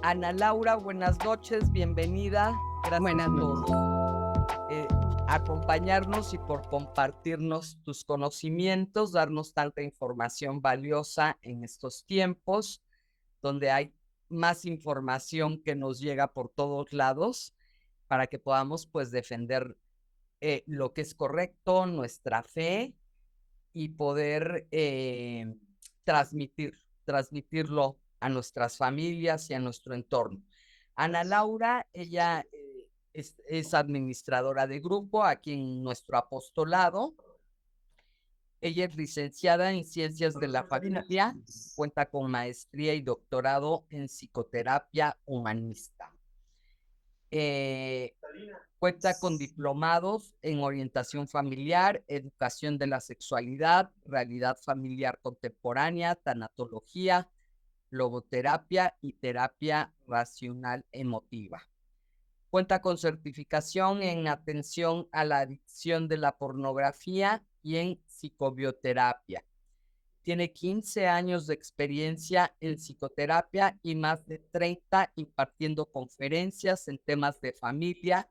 Ana Laura, buenas noches, bienvenida. Gracias Buenas por noches. eh, acompañarnos y por compartirnos tus conocimientos, darnos tanta información valiosa en estos tiempos donde hay más información que nos llega por todos lados para que podamos pues defender lo que es correcto, nuestra fe y poder transmitirlo a nuestras familias y a nuestro entorno. Ana Laura, ella es administradora de grupo aquí en nuestro apostolado. Ella es licenciada en Ciencias de la Familia, cuenta con maestría y doctorado en psicoterapia humanista. Eh, Cuenta con diplomados en orientación familiar, educación de la sexualidad, realidad familiar contemporánea, tanatología, logoterapia y terapia racional emotiva. Cuenta con certificación en atención a la adicción de la pornografía y en psicobioterapia. Tiene 15 años de experiencia en psicoterapia y más de 30 impartiendo conferencias en temas de familia,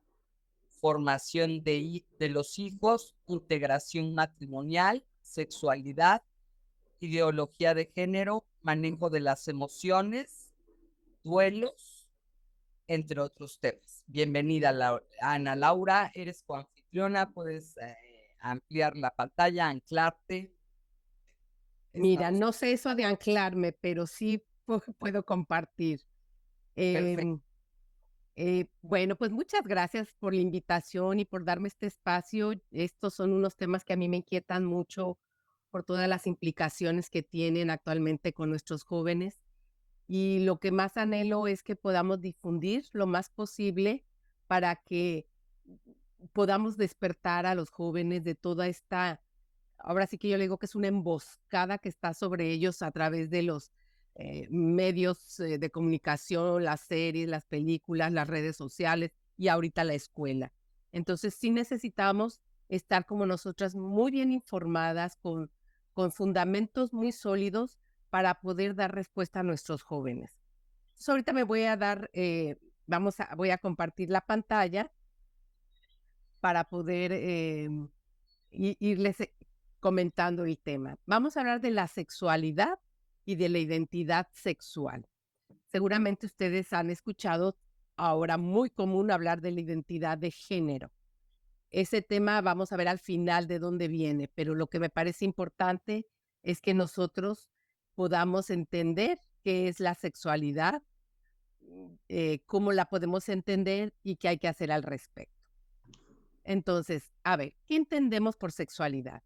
formación de los hijos, integración matrimonial, sexualidad, ideología de género, manejo de las emociones, duelos, entre otros temas. Bienvenida, Ana Laura, eres coanfitriona, puedes ampliar la pantalla, anclarte. Mira, Estamos no sé eso de anclarme, pero sí puedo compartir. perfectos. Em, bueno, pues muchas gracias por la invitación y por darme este espacio. Estos son unos temas que a mí me inquietan mucho por todas las implicaciones que tienen actualmente con nuestros jóvenes. Y lo que más anhelo es que podamos difundir lo más posible para que podamos despertar a los jóvenes de toda esta. Ahora sí que yo le digo que es una emboscada que está sobre ellos a través de los medios de comunicación, las series, las películas, las redes sociales y ahorita la escuela. Entonces sí necesitamos estar como nosotras muy bien informadas, con fundamentos muy sólidos para poder dar respuesta a nuestros jóvenes. Entonces ahorita me voy a dar, voy a compartir la pantalla para poder irles comentando el tema. Vamos a hablar de la sexualidad y de la identidad sexual. Seguramente ustedes han escuchado ahora muy común hablar de la identidad de género. Ese tema vamos a ver al final de dónde viene, pero lo que me parece importante es que nosotros podamos entender qué es la sexualidad, cómo la podemos entender y qué hay que hacer al respecto. Entonces, a ver, ¿qué entendemos por sexualidad?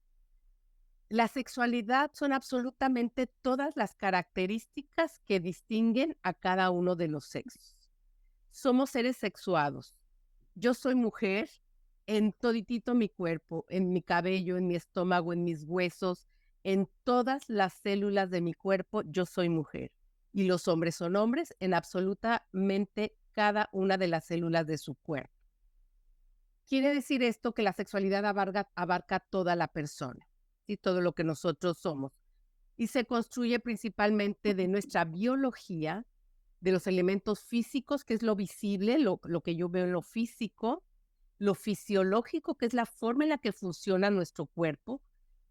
La sexualidad son absolutamente todas las características que distinguen a cada uno de los sexos. Somos seres sexuados. Yo soy mujer en toditito mi cuerpo, en mi cabello, en mi estómago, en mis huesos, en todas las células de mi cuerpo, yo soy mujer. Y los hombres son hombres en absolutamente cada una de las células de su cuerpo. Quiere decir esto que la sexualidad abarca toda la persona, ¿sí? Todo lo que nosotros somos. Y se construye principalmente de nuestra biología, de los elementos físicos, que es lo visible, lo que yo veo en lo físico, lo fisiológico, que es la forma en la que funciona nuestro cuerpo,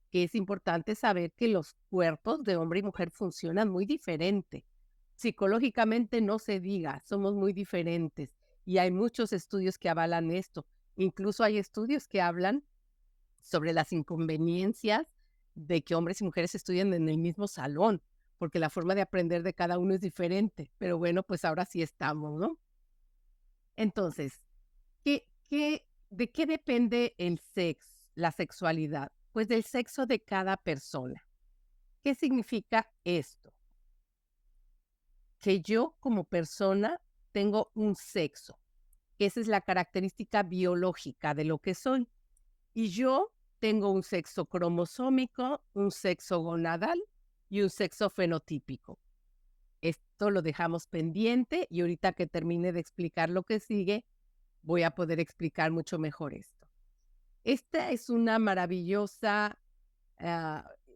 que es importante saber que los cuerpos de hombre y mujer funcionan muy diferente. Psicológicamente no se diga, somos muy diferentes y hay muchos estudios que avalan esto. Incluso hay estudios que hablan sobre las inconveniencias de que hombres y mujeres estudian en el mismo salón, porque la forma de aprender de cada uno es diferente. Pero bueno, pues ahora sí estamos, ¿no? Entonces, de qué depende el sexo, la sexualidad? Pues del sexo de cada persona. ¿Qué significa esto? Que yo como persona tengo un sexo, que esa es la característica biológica de lo que soy. Y yo tengo un sexo cromosómico, un sexo gonadal y un sexo fenotípico. Esto lo dejamos pendiente y ahorita que termine de explicar lo que sigue, voy a poder explicar mucho mejor esto. Esta es una maravillosa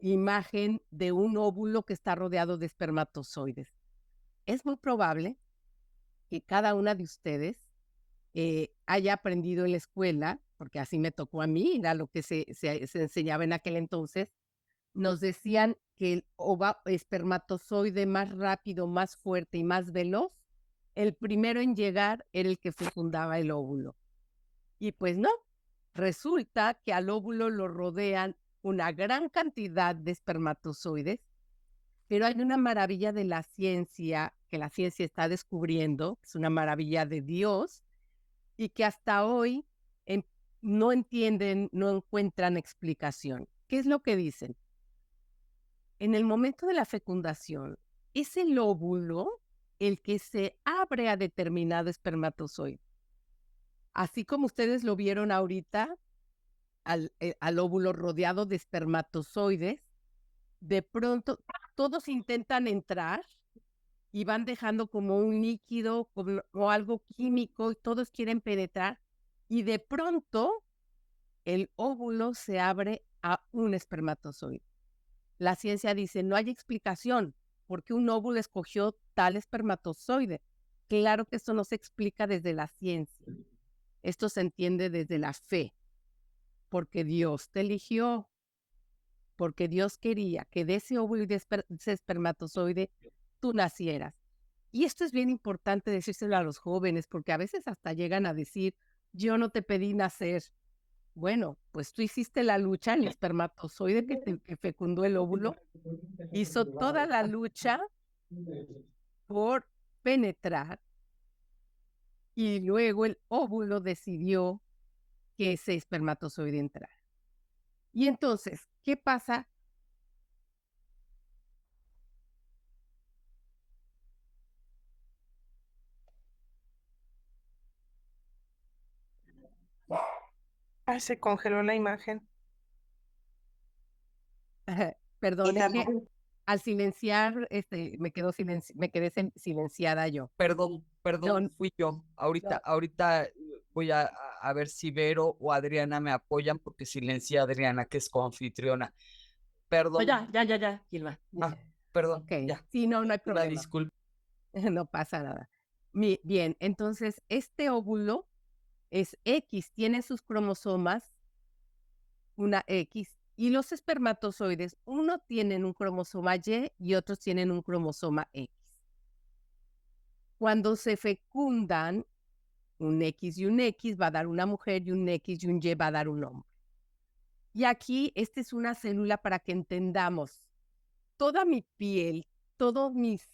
imagen de un óvulo que está rodeado de espermatozoides. Es muy probable que cada una de ustedes haya aprendido en la escuela, porque así me tocó a mí, era lo que se enseñaba en aquel entonces. Nos decían que el espermatozoide más rápido, más fuerte y más veloz, el primero en llegar era el que fecundaba el óvulo. Y pues no, resulta que al óvulo lo rodean una gran cantidad de espermatozoides, pero hay una maravilla de la ciencia que la ciencia está descubriendo, es una maravilla de Dios, y que hasta hoy no entienden, no encuentran explicación. ¿Qué es lo que dicen? En el momento de la fecundación, es el óvulo el que se abre a determinado espermatozoide. Así como ustedes lo vieron ahorita, al óvulo rodeado de espermatozoides, de pronto todos intentan entrar y van dejando como un líquido o algo químico y todos quieren penetrar y de pronto el óvulo se abre a un espermatozoide. La ciencia dice, no hay explicación por qué un óvulo escogió tal espermatozoide. Claro que esto no se explica desde la ciencia. Esto se entiende desde la fe, porque Dios te eligió, porque Dios quería que de ese óvulo y de ese espermatozoide tú nacieras. Y esto es bien importante decírselo a los jóvenes, porque a veces hasta llegan a decir, yo no te pedí nacer. Bueno, pues tú hiciste la lucha, el espermatozoide que fecundó el óvulo hizo toda la lucha por penetrar y luego el óvulo decidió que ese espermatozoide entrara. Y entonces, ¿qué pasa? Ah, se congeló la imagen. Perdón, es que al silenciar, me quedé silenciada yo. Perdón, No, fui yo. Ahorita, no. ahorita voy a ver si Vero o Adriana me apoyan porque silencié a Adriana, que es coanfitriona. No, Perdón, ya, Gilma. perdón, Ok, ya. sí, no hay Una problema. disculpa. No pasa nada. Bien, entonces este óvulo es X, tiene sus cromosomas, una X, y los espermatozoides, uno tienen un cromosoma Y y otros tienen un cromosoma X. Cuando se fecundan, un X y un X va a dar una mujer y un X y un Y va a dar un hombre. Y aquí, esta es una célula para que entendamos, toda mi piel, todos mis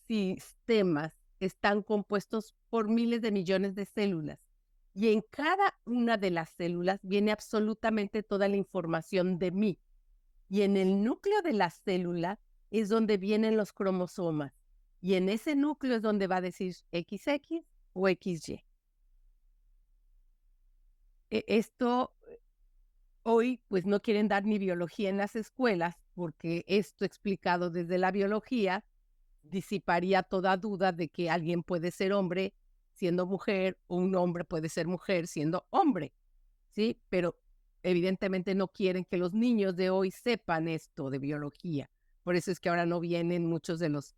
sistemas están compuestos por miles de millones de células. Y en cada una de las células viene absolutamente toda la información de mí. Y en el núcleo de la célula es donde vienen los cromosomas. Y en ese núcleo es donde va a decir XX o XY. Esto hoy pues no quieren dar ni biología en las escuelas porque esto explicado desde la biología disiparía toda duda de que alguien puede ser hombre siendo mujer o un hombre puede ser mujer siendo hombre, ¿sí? Pero evidentemente no quieren que los niños de hoy sepan esto de biología. Por eso es que ahora no vienen muchos de los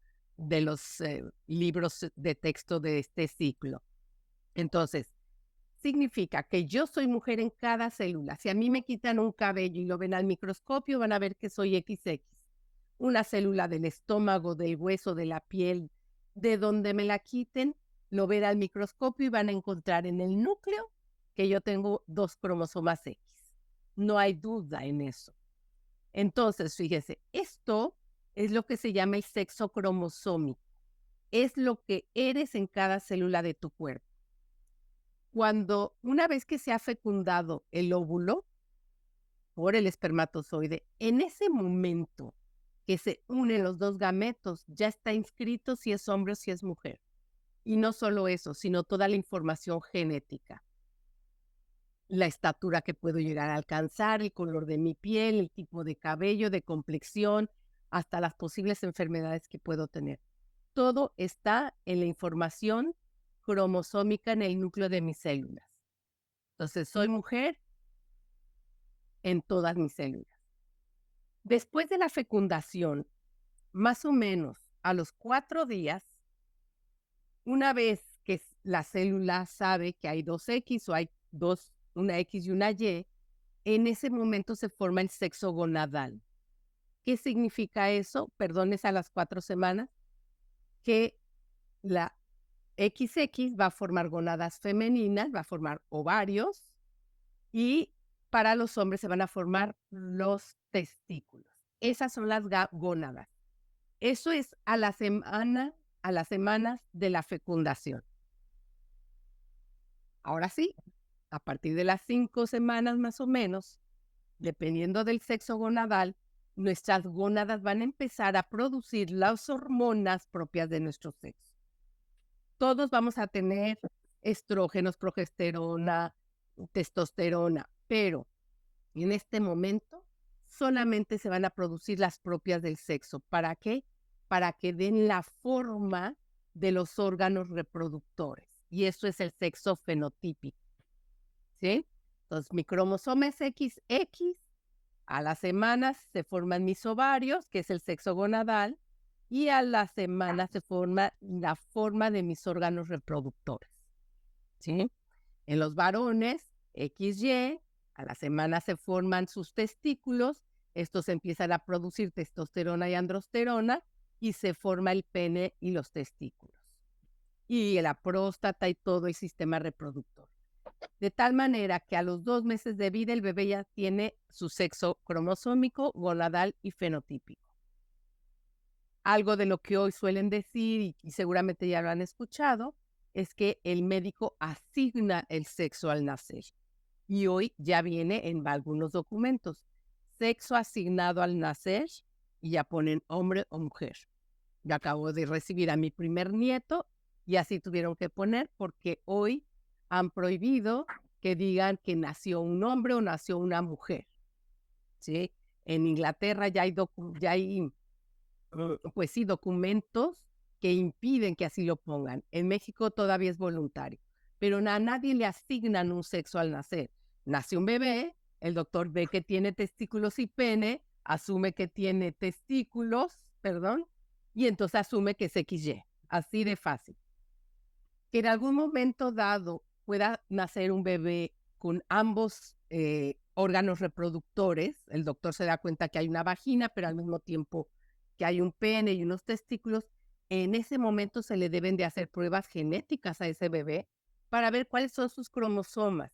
libros de texto de este ciclo. Entonces, significa que yo soy mujer en cada célula. Si a mí me quitan un cabello y lo ven al microscopio, van a ver que soy XX. Una célula del estómago, del hueso, de la piel, de donde me la quiten, lo ven al microscopio y van a encontrar en el núcleo que yo tengo 2 cromosomas X. No hay duda en eso. Entonces, fíjese, esto es lo que se llama el sexo cromosómico. Es lo que eres en cada célula de tu cuerpo. Cuando una vez que se ha fecundado el óvulo por el espermatozoide, en ese momento que se unen los dos gametos, ya está inscrito si es hombre o si es mujer. Y no solo eso, sino toda la información genética. La estatura que puedo llegar a alcanzar, el color de mi piel, el tipo de cabello, de complexión, hasta las posibles enfermedades que puedo tener. Todo está en la información cromosómica en el núcleo de mis células. Entonces, soy mujer en todas mis células. Después de la más o menos a los 4 días, una vez que la célula sabe que hay dos X o hay una X y una Y, en ese momento se forma el sexo gonadal. ¿Qué significa eso? Perdón, es a las 4 semanas, que la XX va a formar gónadas femeninas, va a formar ovarios, y para los hombres se van a formar los testículos. Esas son las gónadas. Eso es a las semanas de la fecundación. Ahora sí, a partir de las 5 semanas más o menos, dependiendo del sexo gonadal, nuestras gónadas van a empezar a producir las hormonas propias de nuestro sexo. Todos vamos a tener estrógenos, progesterona, testosterona, pero en este momento solamente se van a producir las propias del sexo. ¿Para qué? Para que den la forma de los órganos reproductores. Y eso es el sexo fenotípico. ¿Sí? Entonces, mi cromosoma es XX. A las semanas se forman mis ovarios, que es el sexo gonadal, y a las semanas se forma la forma de mis órganos reproductores. ¿Sí? En los varones, XY, a la semana se forman sus testículos, estos empiezan a producir testosterona y androsterona, y se forma el pene y los testículos. Y la próstata y todo el sistema reproductor. De tal manera que a los 2 meses de vida el bebé ya tiene su sexo cromosómico, gonadal y fenotípico. Algo de lo que hoy suelen decir, y seguramente ya lo han escuchado, es que el médico asigna el sexo al nacer. Y hoy ya viene en algunos documentos. Sexo asignado al nacer, y ya ponen hombre o mujer. Yo acabo de recibir a mi primer nieto y así tuvieron que poner porque hoy han prohibido que digan que nació un hombre o nació una mujer. ¿Sí? En Inglaterra ya hay pues sí, documentos que impiden que así lo pongan. En México todavía es voluntario, pero a nadie le asignan un sexo al nacer. Nace un bebé, el doctor ve que tiene testículos y pene, asume que tiene testículos, y entonces asume que es XY. Así de fácil. Que en algún momento dado pueda nacer un bebé con ambos órganos reproductores, el doctor se da cuenta que hay una vagina, pero al mismo tiempo que hay un pene y unos testículos, en ese momento se le deben de hacer pruebas genéticas a ese bebé para ver cuáles son sus cromosomas.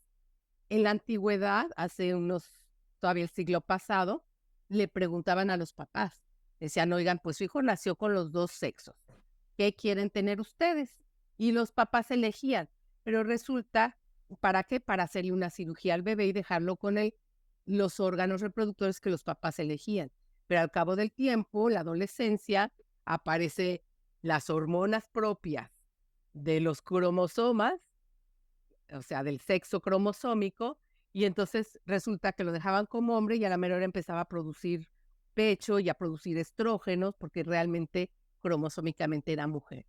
En la antigüedad, todavía el siglo pasado, le preguntaban a los papás, decían, oigan, pues su hijo nació con los dos sexos, ¿qué quieren tener ustedes? Y los papás elegían, pero resulta, ¿para qué? Para hacerle una cirugía al bebé y dejarlo con los órganos reproductores que los papás elegían. Pero al cabo del tiempo, la adolescencia, aparecen las hormonas propias de los cromosomas, o sea, del sexo cromosómico, y entonces resulta que lo dejaban como hombre y a la mera hora empezaba a producir pecho y a producir estrógenos porque realmente cromosómicamente era mujer.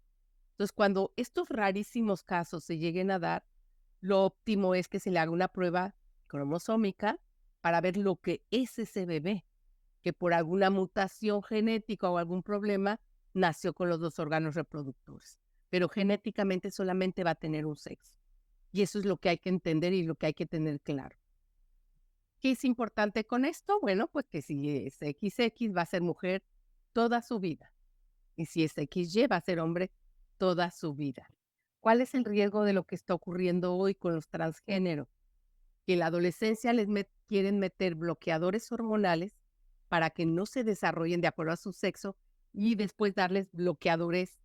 Entonces, cuando estos rarísimos casos se lleguen a dar, lo óptimo es que se le haga una prueba cromosómica para ver lo que es ese bebé, que por alguna mutación genética o algún problema nació con los dos órganos reproductores, pero genéticamente solamente va a tener un sexo. Y eso es lo que hay que entender y lo que hay que tener claro. ¿Qué es importante con esto? Bueno, pues que si es XX va a ser mujer toda su vida. Y si es XY va a ser hombre toda su vida. ¿Cuál es el riesgo de lo que está ocurriendo hoy con los transgéneros? Que en la adolescencia quieren meter bloqueadores hormonales para que no se desarrollen de acuerdo a su sexo y después darles bloqueadores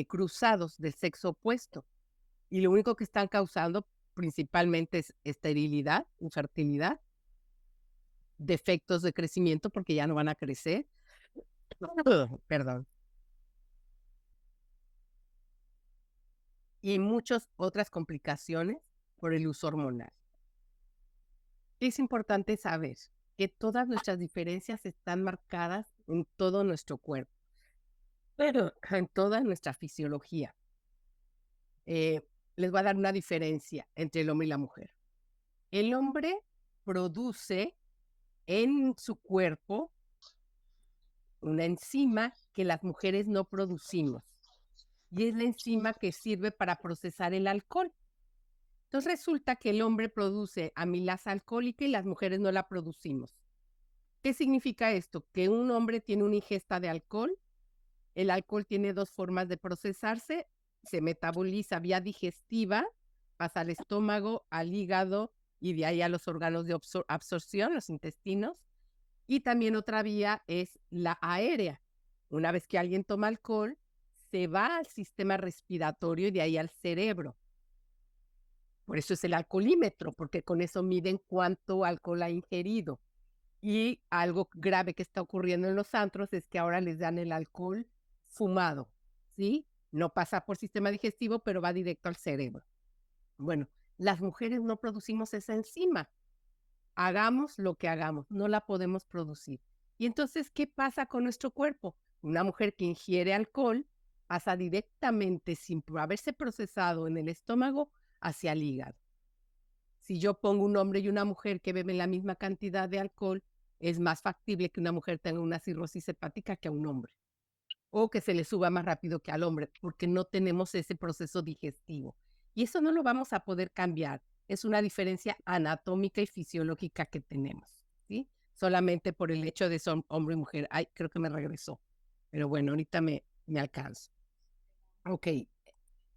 cruzados del sexo opuesto. Y lo único que están causando principalmente es esterilidad, infertilidad, defectos de crecimiento porque ya no van a crecer. Perdón. Y muchas otras complicaciones por el uso hormonal. Es importante saber que todas nuestras diferencias están marcadas en todo nuestro cuerpo, pero en toda nuestra fisiología. Les voy a dar una diferencia entre el hombre y la mujer. El hombre produce en su cuerpo una enzima que las mujeres no producimos. y es la enzima que sirve para procesar el alcohol. Entonces resulta que el hombre produce amilasa alcohólica y las mujeres no la producimos. ¿Qué significa esto? Que un hombre tiene una ingesta de alcohol. El alcohol tiene dos formas de procesarse. Se metaboliza vía digestiva, pasa al estómago, al hígado y de ahí a los órganos de absorción, los intestinos. Y también otra vía es la aérea. Una vez que alguien toma alcohol, se va al sistema respiratorio y de ahí al cerebro. Por eso es el alcoholímetro, porque con eso miden cuánto alcohol ha ingerido. Y algo grave que está ocurriendo en los antros es que ahora les dan el alcohol fumado, ¿sí? No pasa por sistema digestivo, pero va directo al cerebro. Bueno, las mujeres no producimos esa enzima. Hagamos lo que hagamos, no la podemos producir. Y entonces, ¿qué pasa con nuestro cuerpo? Una mujer que ingiere alcohol pasa directamente, sin haberse procesado en el estómago, hacia el hígado. Si yo pongo un hombre y una mujer que beben la misma cantidad de alcohol, es más factible que una mujer tenga una cirrosis hepática que a un hombre, o que se le suba más rápido que al hombre, porque no tenemos ese proceso digestivo. Y eso no lo vamos a poder cambiar. Es una diferencia anatómica y fisiológica que tenemos, ¿sí? Solamente por el hecho de ser hombre y mujer. Ay, creo que me regresó. Pero bueno, ahorita me alcanzo. Ok.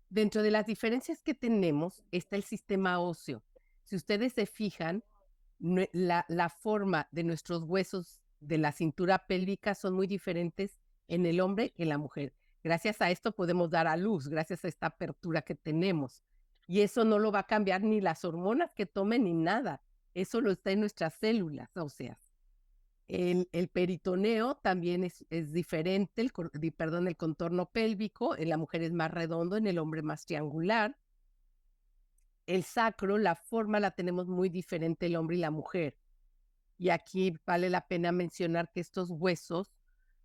Dentro de las diferencias que tenemos está el sistema óseo. Si ustedes se fijan, la forma de nuestros huesos de la cintura pélvica son muy diferentes en el hombre que en la mujer. Gracias a esto podemos dar a luz, gracias a esta apertura que tenemos. Y eso no lo va a cambiar ni las hormonas que tomen ni nada. Eso lo está en nuestras células óseas. El peritoneo también es diferente, el contorno pélvico, en la mujer es más redondo, en el hombre más triangular. El sacro, la forma la tenemos muy diferente el hombre y la mujer. Y aquí vale la pena mencionar que estos huesos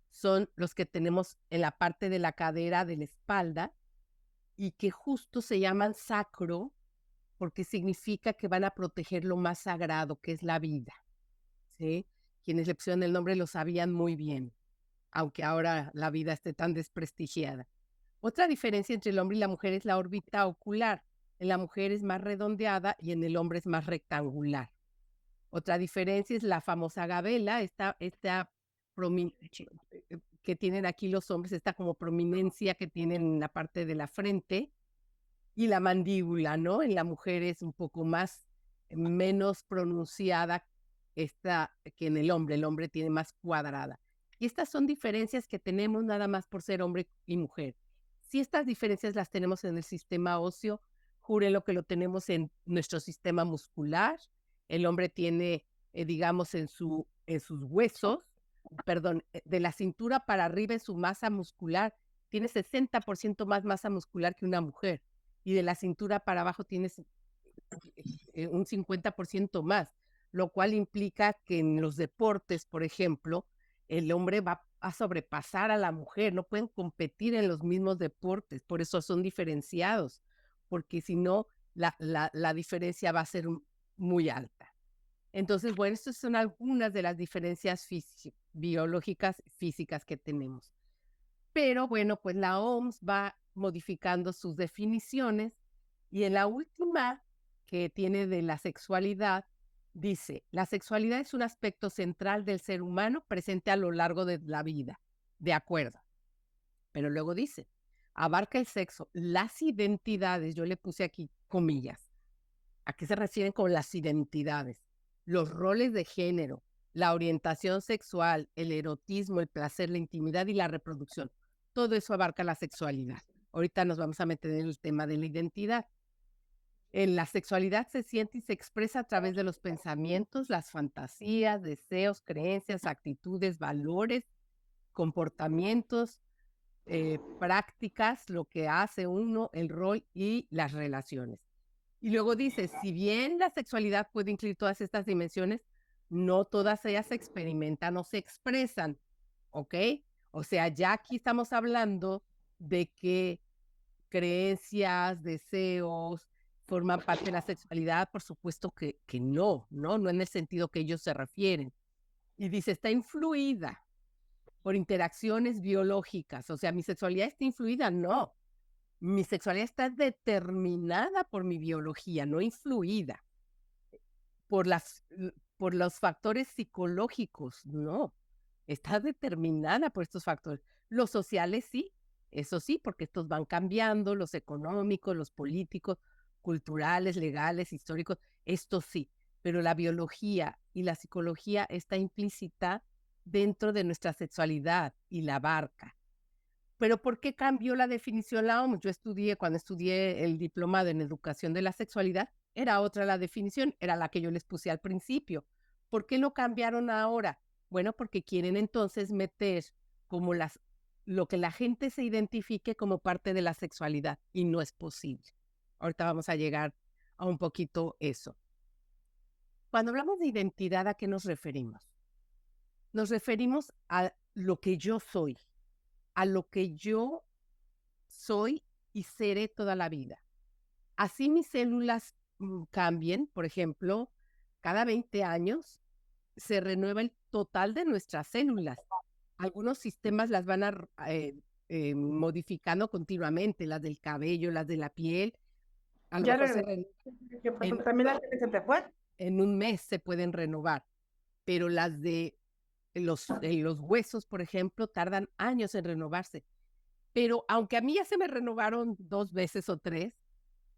son los que tenemos en la parte de la cadera, de la espalda, y que justo se llaman sacro porque significa que van a proteger lo más sagrado, que es la vida, ¿sí? Quienes le pusieron el nombre lo sabían muy bien, aunque ahora la vida esté tan desprestigiada. Otra diferencia entre el hombre y la mujer es la órbita ocular. En la mujer es más redondeada y en el hombre es más rectangular. Otra diferencia es la famosa gabela, que tienen aquí los hombres, esta como prominencia que tienen en la parte de la frente, y la mandíbula, ¿no? En la mujer es un poco menos pronunciada que en el hombre tiene más cuadrada. Y estas son diferencias que tenemos nada más por ser hombre y mujer. Si estas diferencias las tenemos en el sistema óseo, júrenlo que lo tenemos en nuestro sistema muscular. El hombre tiene, digamos, en sus huesos, de la cintura para arriba en su masa muscular, tiene 60% más masa muscular que una mujer. Y de la cintura para abajo tienes un 50% más, lo cual implica que en los deportes, por ejemplo, el hombre va a sobrepasar a la mujer, no pueden competir en los mismos deportes, por eso son diferenciados, porque si no, la diferencia va a ser muy alta. Entonces, bueno, estas son algunas de las diferencias biológicas físicas que tenemos. Pero bueno, pues la OMS va modificando sus definiciones y en la última que tiene de la sexualidad, dice, la sexualidad es un aspecto central del ser humano presente a lo largo de la vida, de acuerdo. Pero luego dice, abarca el sexo, las identidades, yo le puse aquí comillas. ¿A qué se refieren con las identidades? Los roles de género, la orientación sexual, el erotismo, el placer, la intimidad y la reproducción. Todo eso abarca la sexualidad. Ahorita nos vamos a meter en el tema de la identidad. La sexualidad se siente y se expresa a través de los pensamientos, las fantasías, deseos, creencias, actitudes, valores, comportamientos, prácticas, lo que hace uno, el rol y las relaciones. Y luego dice, si bien la sexualidad puede incluir todas estas dimensiones, no todas ellas se experimentan o se expresan, ¿ok? O sea, ya aquí estamos hablando de que creencias, deseos, forman parte de la sexualidad, por supuesto que no en el sentido que ellos se refieren. Y dice, está influida por interacciones biológicas, o sea, mi sexualidad está influida, no. Mi sexualidad está determinada por mi biología, no influida por por los factores psicológicos, no. Está determinada por estos factores. Los sociales sí, eso sí, porque estos van cambiando, los económicos, los políticos, culturales, legales, históricos, esto sí. Pero la biología y la psicología está implícita dentro de nuestra sexualidad y la abarca. Pero ¿por qué cambió la definición la OMS? Cuando estudié el diplomado en educación de la sexualidad, era otra la definición, era la que yo les puse al principio. ¿Por qué lo cambiaron ahora? Bueno, porque quieren entonces meter como lo que la gente se identifique como parte de la sexualidad y no es posible. Ahorita vamos a llegar a un poquito eso. Cuando hablamos de identidad, ¿a qué nos referimos? Nos referimos a lo que yo soy, a lo que yo soy y seré toda la vida. Así mis células cambien, por ejemplo, cada 20 años se renueva el total de nuestras células. Algunos sistemas las van modificando continuamente, las del cabello, las de la piel. A lo Ya mejor también la gente se te fue. en un mes se pueden renovar, pero las de los huesos, por ejemplo, tardan años en renovarse. Pero aunque a mí ya se me renovaron 2 veces o 3,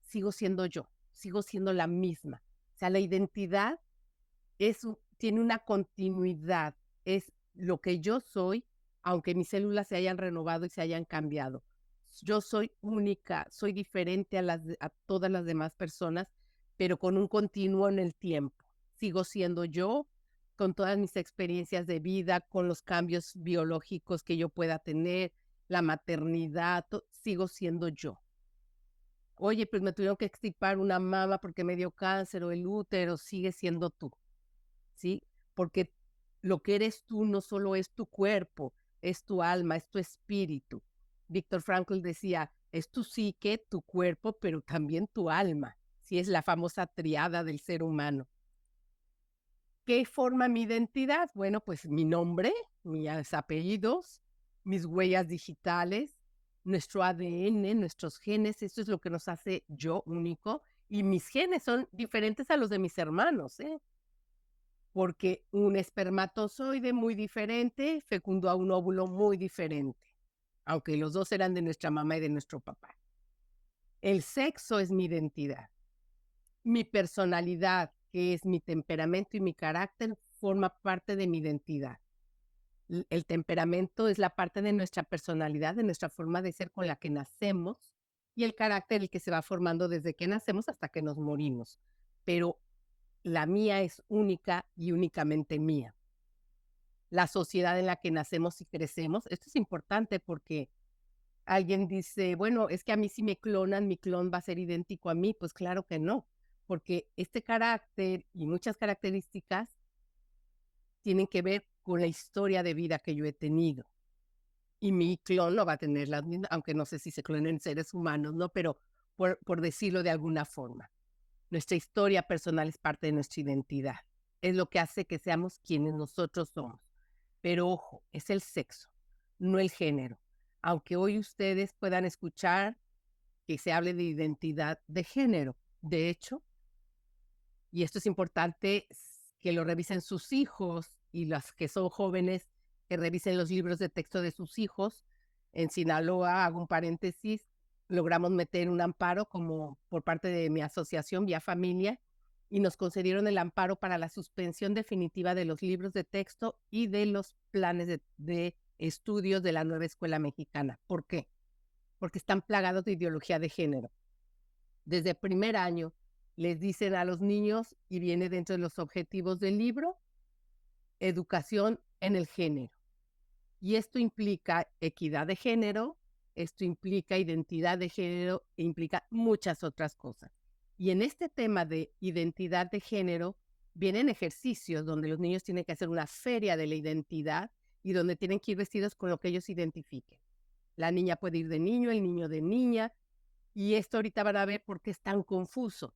sigo siendo yo, sigo siendo la misma. O sea, la identidad tiene una continuidad, es lo que yo soy, aunque mis células se hayan renovado y se hayan cambiado. Yo soy única, soy diferente a todas las demás personas, pero con un continuo en el tiempo. Sigo siendo yo, con todas mis experiencias de vida, con los cambios biológicos que yo pueda tener, la maternidad, sigo siendo yo. Oye, pues me tuvieron que extirpar una mama porque me dio cáncer o el útero, sigue siendo tú, ¿sí? Porque lo que eres tú no solo es tu cuerpo, es tu alma, es tu espíritu. Víctor Frankl decía, es tu psique, tu cuerpo, pero también tu alma, ¿sí? Es la famosa triada del ser humano. ¿Qué forma mi identidad? Bueno, pues mi nombre, mis apellidos, mis huellas digitales, nuestro ADN, nuestros genes, eso es lo que nos hace yo único. Y mis genes son diferentes a los de mis hermanos, ¿eh? Porque un espermatozoide muy diferente fecundó a un óvulo muy diferente, aunque los dos eran de nuestra mamá y de nuestro papá. El sexo es mi identidad. Mi personalidad, que es mi temperamento y mi carácter, forma parte de mi identidad. El temperamento es la parte de nuestra personalidad, de nuestra forma de ser con la que nacemos, y el carácter el que se va formando desde que nacemos hasta que nos morimos. Pero la mía es única y únicamente mía. La sociedad en la que nacemos y crecemos, esto es importante porque alguien dice, bueno, es que a mí si me clonan, mi clon va a ser idéntico a mí. Pues claro que no, porque este carácter y muchas características tienen que ver con la historia de vida que yo he tenido. Y mi clon no va a tener las mismas, aunque no sé si se clonen seres humanos, ¿no? Pero por decirlo de alguna forma, nuestra historia personal es parte de nuestra identidad. Es lo que hace que seamos quienes nosotros somos. Pero ojo, es el sexo, no el género. Aunque hoy ustedes puedan escuchar que se hable de identidad de género. De hecho, y esto es importante que lo revisen sus hijos y las que son jóvenes, que revisen los libros de texto de sus hijos. En Sinaloa, hago un paréntesis, logramos meter un amparo como por parte de mi asociación Vía Familia y nos concedieron el amparo para la suspensión definitiva de los libros de texto y de los planes de estudios de la nueva escuela mexicana. ¿Por qué? Porque están plagados de ideología de género. Desde primer año les dicen a los niños, y viene dentro de los objetivos del libro, educación en el género. Y esto implica equidad de género, esto implica identidad de género e implica muchas otras cosas. Y en este tema de identidad de género vienen ejercicios donde los niños tienen que hacer una feria de la identidad y donde tienen que ir vestidos con lo que ellos identifiquen. La niña puede ir de niño, el niño de niña, y esto ahorita van a ver por qué es tan confuso,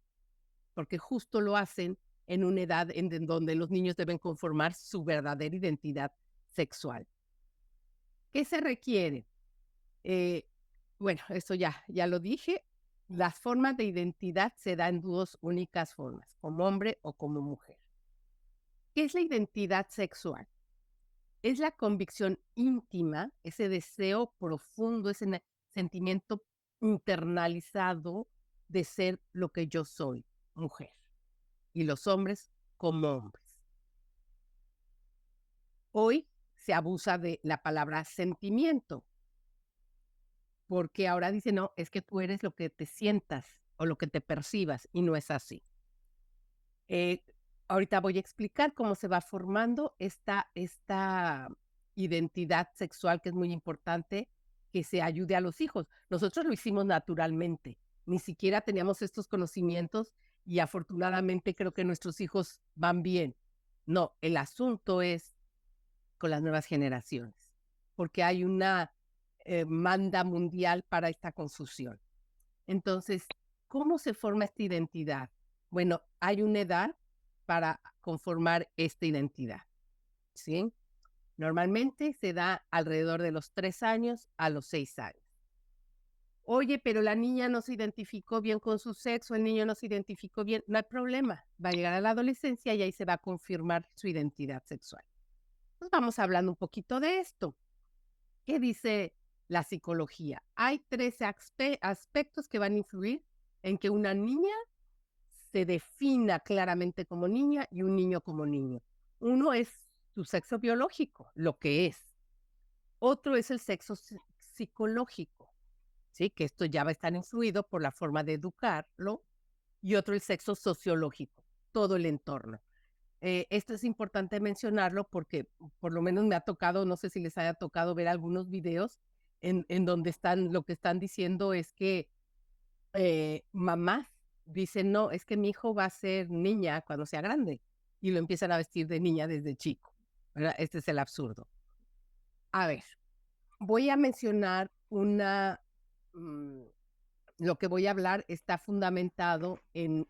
porque justo lo hacen en una edad en donde los niños deben conformar su verdadera identidad sexual. ¿Qué se requiere? bueno, eso ya lo dije. Las formas de identidad se dan en dos únicas formas, como hombre o como mujer. ¿Qué es la identidad sexual? Es la convicción íntima, ese deseo profundo, ese sentimiento internalizado de ser lo que yo soy, mujer, y los hombres como hombres. Hoy se abusa de la palabra sentimiento, porque ahora dice, no, es que tú eres lo que te sientas o lo que te percibas, y no es así. Eh, Ahorita voy a explicar cómo se va formando esta identidad sexual, que es muy importante que se ayude a los hijos. Nosotros lo hicimos naturalmente, ni siquiera teníamos estos conocimientos y afortunadamente creo que nuestros hijos van bien. No, el asunto es con las nuevas generaciones, porque hay una manda mundial para esta confusión. Entonces, ¿cómo se forma esta identidad? Bueno, hay una edad para conformar esta identidad, ¿sí? Normalmente se da alrededor de los 3 años a los 6 años. Oye, pero la niña no se identificó bien con su sexo, el niño no se identificó bien, no hay problema. Va a llegar a la adolescencia y ahí se va a confirmar su identidad sexual. Pues vamos hablando un poquito de esto. ¿Qué dice la psicología? Hay 13 aspectos que van a influir en que una niña se defina claramente como niña y un niño como niño. Uno es su sexo biológico, lo que es. Otro es el sexo psicológico, ¿sí? Que esto ya va a estar influido por la forma de educarlo. Y otro el sexo sociológico, todo el entorno. Esto es importante mencionarlo porque por lo menos me ha tocado, no sé si les haya tocado ver algunos videos en donde lo que están diciendo es que mamás dicen, no, es que mi hijo va a ser niña cuando sea grande y lo empiezan a vestir de niña desde chico, ¿verdad? Este es el absurdo. A ver, voy a mencionar lo que voy a hablar está fundamentado en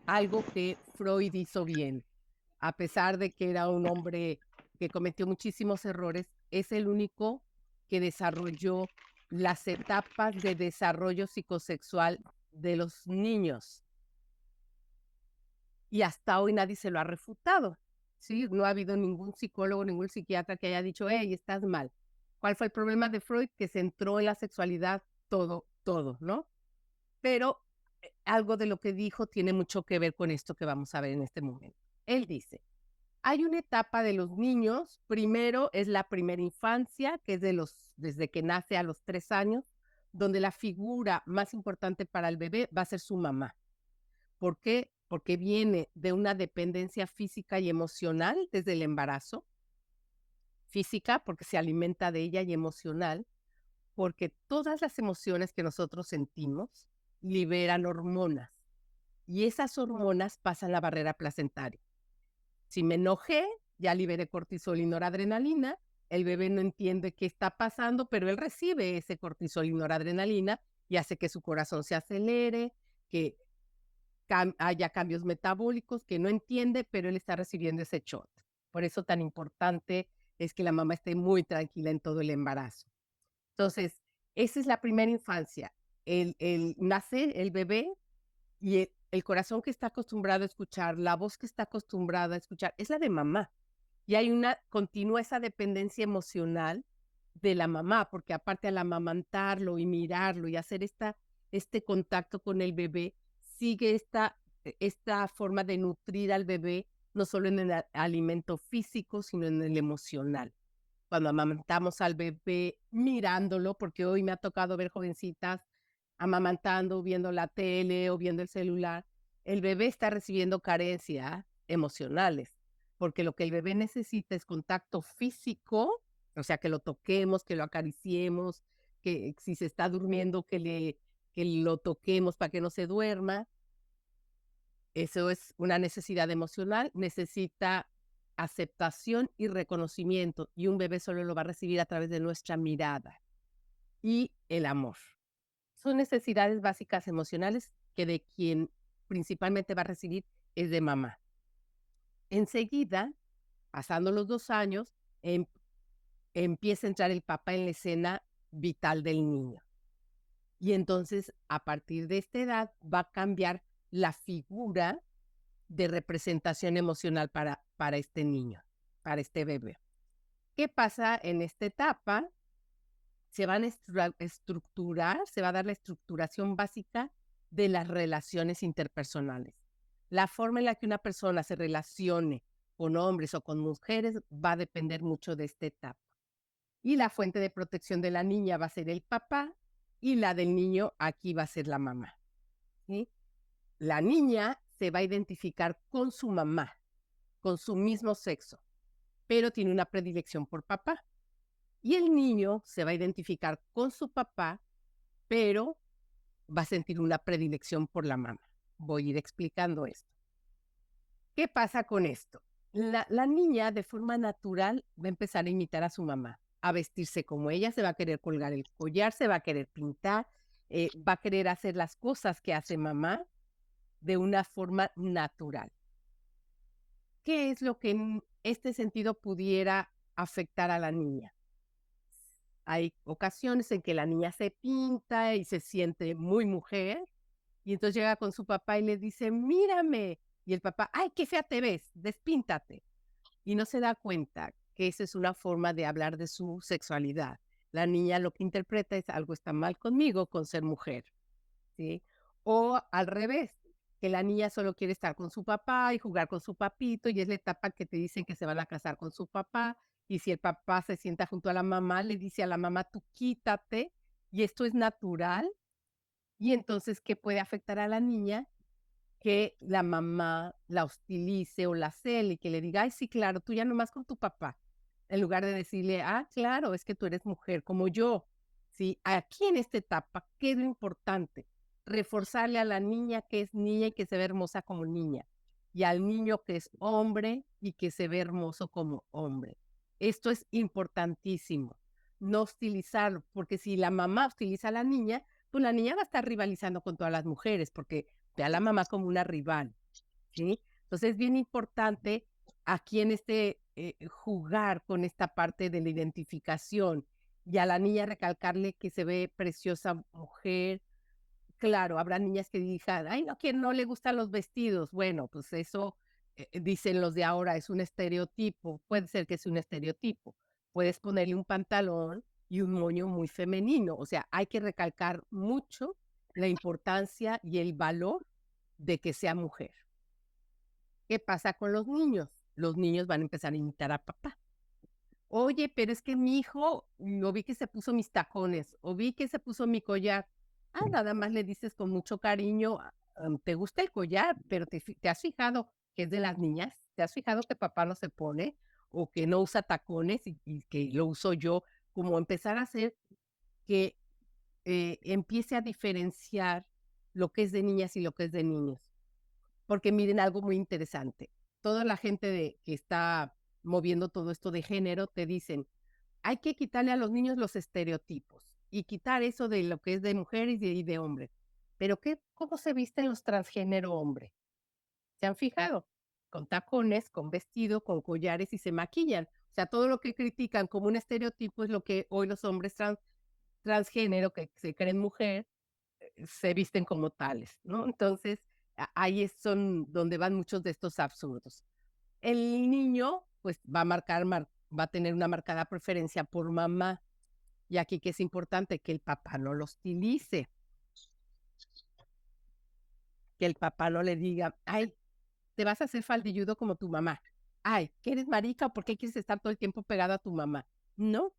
algo que Freud hizo bien. A pesar de que era un hombre que cometió muchísimos errores, es el único que desarrolló las etapas de desarrollo psicosexual de los niños. Y hasta hoy nadie se lo ha refutado, ¿sí? No ha habido ningún psicólogo, ningún psiquiatra que haya dicho, hey, estás mal. ¿Cuál fue el problema de Freud? Que se entró en la sexualidad todo, ¿no? Pero algo de lo que dijo tiene mucho que ver con esto que vamos a ver en este momento. Él dice, hay una etapa de los niños, primero es la primera infancia, que es desde que nace a los 3 años, donde la figura más importante para el bebé va a ser su mamá. ¿Por qué? Porque viene de una dependencia física y emocional desde el embarazo. Física, porque se alimenta de ella, y emocional, porque todas las emociones que nosotros sentimos liberan hormonas y esas hormonas pasan la barrera placentaria. Si me enojé, ya liberé cortisol y noradrenalina, el bebé no entiende qué está pasando, pero él recibe ese cortisol y noradrenalina y hace que su corazón se acelere, que haya cambios metabólicos que no entiende, pero él está recibiendo ese shot. Por eso tan importante es que la mamá esté muy tranquila en todo el embarazo. Entonces, esa es la primera infancia. Nace el bebé y el corazón que está acostumbrado a escuchar, la voz que está acostumbrada a escuchar, es la de mamá. Y continúa esa dependencia emocional de la mamá, porque aparte al amamantarlo y mirarlo y hacer este contacto con el bebé, sigue esta forma de nutrir al bebé, no solo en el alimento físico, sino en el emocional. Cuando amamantamos al bebé mirándolo, porque hoy me ha tocado ver jovencitas amamantando, viendo la tele o viendo el celular, el bebé está recibiendo carencias emocionales, porque lo que el bebé necesita es contacto físico, o sea, que lo toquemos, que lo acariciemos, que si se está durmiendo, que lo toquemos para que no se duerma. Eso es una necesidad emocional, necesita aceptación y reconocimiento, y un bebé solo lo va a recibir a través de nuestra mirada y el amor. Son necesidades básicas emocionales que de quien principalmente va a recibir es de mamá. Enseguida, pasando los 2 años, empieza a entrar el papá en la escena vital del niño. Y entonces, a partir de esta edad, va a cambiar la figura de representación emocional para este niño, para este bebé. ¿Qué pasa en esta etapa? Se van a estructurar, se va a dar la estructuración básica de las relaciones interpersonales. La forma en la que una persona se relacione con hombres o con mujeres va a depender mucho de esta etapa. Y la fuente de protección de la niña va a ser el papá y la del niño aquí va a ser la mamá. ¿Sí? La niña se va a identificar con su mamá, con su mismo sexo, pero tiene una predilección por papá. Y el niño se va a identificar con su papá, pero va a sentir una predilección por la mamá. Voy a ir explicando esto. ¿Qué pasa con esto? La niña de forma natural va a empezar a imitar a su mamá, a vestirse como ella, se va a querer colgar el collar, se va a querer pintar, va a querer hacer las cosas que hace mamá de una forma natural. ¿Qué es lo que en este sentido pudiera afectar a la niña? Hay ocasiones en que la niña se pinta y se siente muy mujer, y entonces llega con su papá y le dice, mírame, y el papá, ay, qué fea te ves, despíntate. Y no se da cuenta que esa es una forma de hablar de su sexualidad. La niña lo que interpreta es algo está mal conmigo con ser mujer, ¿sí? O al revés, que la niña solo quiere estar con su papá y jugar con su papito, y es la etapa que te dicen que se van a casar con su papá, y si el papá se sienta junto a la mamá, le dice a la mamá, tú quítate, y esto es natural, y entonces, ¿qué puede afectar a la niña? Que la mamá la hostilice o la cele y que le diga, ay, sí, claro, tú ya nomás con tu papá, en lugar de decirle, ah, claro, es que tú eres mujer como yo. Sí, aquí en esta etapa, ¿qué es lo importante? Reforzarle a la niña que es niña y que se ve hermosa como niña, y al niño que es hombre y que se ve hermoso como hombre. Esto es importantísimo, no hostilizarlo, porque si la mamá hostiliza a la niña, pues la niña va a estar rivalizando con todas las mujeres, porque ve a la mamá como una rival, ¿sí? Entonces es bien importante aquí en jugar con esta parte de la identificación y a la niña recalcarle que se ve preciosa mujer. Claro, habrá niñas que digan, ay, no, que no le gustan los vestidos. Bueno, pues eso, dicen los de ahora, es un estereotipo. Puede ser que es un estereotipo. Puedes ponerle un pantalón y un moño muy femenino. O sea, hay que recalcar mucho la importancia y el valor de que sea mujer. ¿Qué pasa con los niños? Los niños van a empezar a imitar a papá. Oye, pero es que mi hijo, lo vi que se puso mis tacones, o vi que se puso mi collar. Ah, nada más le dices con mucho cariño, te gusta el collar, pero te has fijado que es de las niñas, te has fijado que papá no se pone, o que no usa tacones y que lo uso yo, como empezar a hacer que empiece a diferenciar lo que es de niñas y lo que es de niños. Porque miren algo muy interesante. Toda la gente que está moviendo todo esto de género te dicen, hay que quitarle a los niños los estereotipos y quitar eso de lo que es de mujer y de hombre. Pero ¿cómo se visten los transgénero hombre? ¿Se han fijado? Con tacones, con vestido, con collares y se maquillan. O sea, todo lo que critican como un estereotipo es lo que hoy los hombres transgénero que se creen mujer se visten como tales, ¿no? Entonces, ahí son donde van muchos de estos absurdos. El niño, pues, va a tener una marcada preferencia por mamá. Y aquí que es importante que el papá no lo hostilice, que el papá no le diga, ay, te vas a hacer faldilludo como tu mamá. Ay, ¿que eres marica o por qué quieres estar todo el tiempo pegado a tu mamá? No,